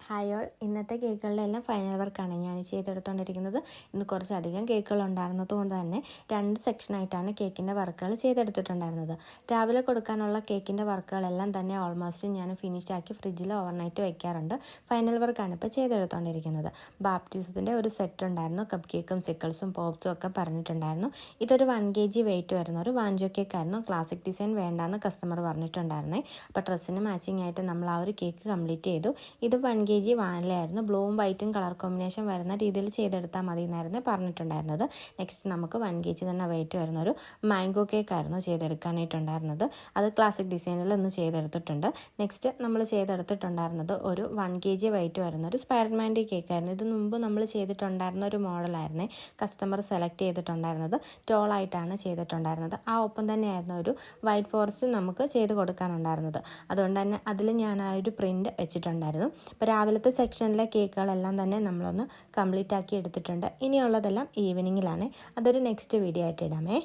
Hi all, ഇന്നത്തെ കേക്കുകളിലെല്ലാം final വർക്കാണ് ഞാൻ ചെയ്തെടുത്തുകൊണ്ടിരിക്കുന്നത്. ഇന്ന് കുറച്ചധികം കേക്കുകൾ ഉണ്ടായിരുന്നത് കൊണ്ട് തന്നെ 2 സെക്ഷനായിട്ടാണ് കേക്കിൻ്റെ വർക്കുകൾ ചെയ്തെടുത്തിട്ടുണ്ടായിരുന്നത്. രാവിലെ കൊടുക്കാനുള്ള കേക്കിൻ്റെ വർക്കുകളെല്ലാം തന്നെ ഓൾമോസ്റ്റ് ഞാൻ ഫിനിഷ് ആക്കി ഫ്രിഡ്ജിൽ ഓവർനൈറ്റ് വയ്ക്കാറുണ്ട്. ഫൈനൽ വർക്കാണ് ഇപ്പോൾ ചെയ്തെടുത്തുകൊണ്ടിരിക്കുന്നത്. ബാപ്റ്റിസത്തിൻ്റെ ഒരു സെറ്റ് ഉണ്ടായിരുന്നു. കപ്പ് കേക്കും സിക്കിൾസും പോപ്സും ഒക്കെ പറഞ്ഞിട്ടുണ്ടായിരുന്നു. ഇതൊരു 1 kg വെയിറ്റ് വരുന്ന ഒരു വാഞ്ചോ കേക്കായിരുന്നു. ക്ലാസിക് ഡിസൈൻ വേണ്ടാന്ന് കസ്റ്റമർ പറഞ്ഞിട്ടുണ്ടായിരുന്നേ. അപ്പോൾ ഡ്രസ്സിന് മാച്ചിങ് ആയിട്ട് നമ്മൾ ആ ഒരു കേക്ക് കംപ്ലീറ്റ് ചെയ്തു. ഇത് 1 kg വാനിലയായിരുന്നു. ബ്ലൂവും വൈറ്റും കളർ കോമ്പിനേഷൻ വരുന്ന രീതിയിൽ ചെയ്തെടുത്താൽ മതി എന്നായിരുന്നു പറഞ്ഞിട്ടുണ്ടായിരുന്നത്. നെക്സ്റ്റ് നമുക്ക് 1 kg തന്നെ വെയിറ്റ് വരുന്ന ഒരു മാംഗോ കേക്കായിരുന്നു ചെയ്തെടുക്കാനായിട്ടുണ്ടായിരുന്നത്. അത് ക്ലാസിക് ഡിസൈനിൽ ഒന്ന് ചെയ്തെടുത്തിട്ടുണ്ട്. നെക്സ്റ്റ് നമ്മൾ ചെയ്തെടുത്തിട്ടുണ്ടായിരുന്നത് ഒരു 1 kg വെയിറ്റ് വരുന്ന ഒരു സ്പൈഡർമാൻ്റെ കേക്കായിരുന്നു. ഇത് മുമ്പ് നമ്മൾ ചെയ്തിട്ടുണ്ടായിരുന്ന ഒരു മോഡലായിരുന്നേ. കസ്റ്റമർ സെലക്ട് ചെയ്തിട്ടുണ്ടായിരുന്നത് ടോളായിട്ടാണ് ചെയ്തിട്ടുണ്ടായിരുന്നത്. ആ ഒപ്പം തന്നെയായിരുന്നു ഒരു വൈറ്റ് ഫോറസ്റ്റ് നമുക്ക് ചെയ്ത് കൊടുക്കാനുണ്ടായിരുന്നത്. അതുകൊണ്ട് തന്നെ അതിൽ ഞാൻ ആ ഒരു പ്രിൻ്റ് വെച്ചിട്ടുണ്ടായിരുന്നു. ഇപ്പോൾ രാവിലത്തെ സെക്ഷനിലെ കേക്കുകളെല്ലാം തന്നെ നമ്മളൊന്ന് കംപ്ലീറ്റ് ആക്കി എടുത്തിട്ടുണ്ട്. ഇനിയുള്ളതെല്ലാം ഈവനിങ്ങിലാണ്. അതൊരു നെക്സ്റ്റ് വീഡിയോ ആയിട്ട് ഇടാമേ.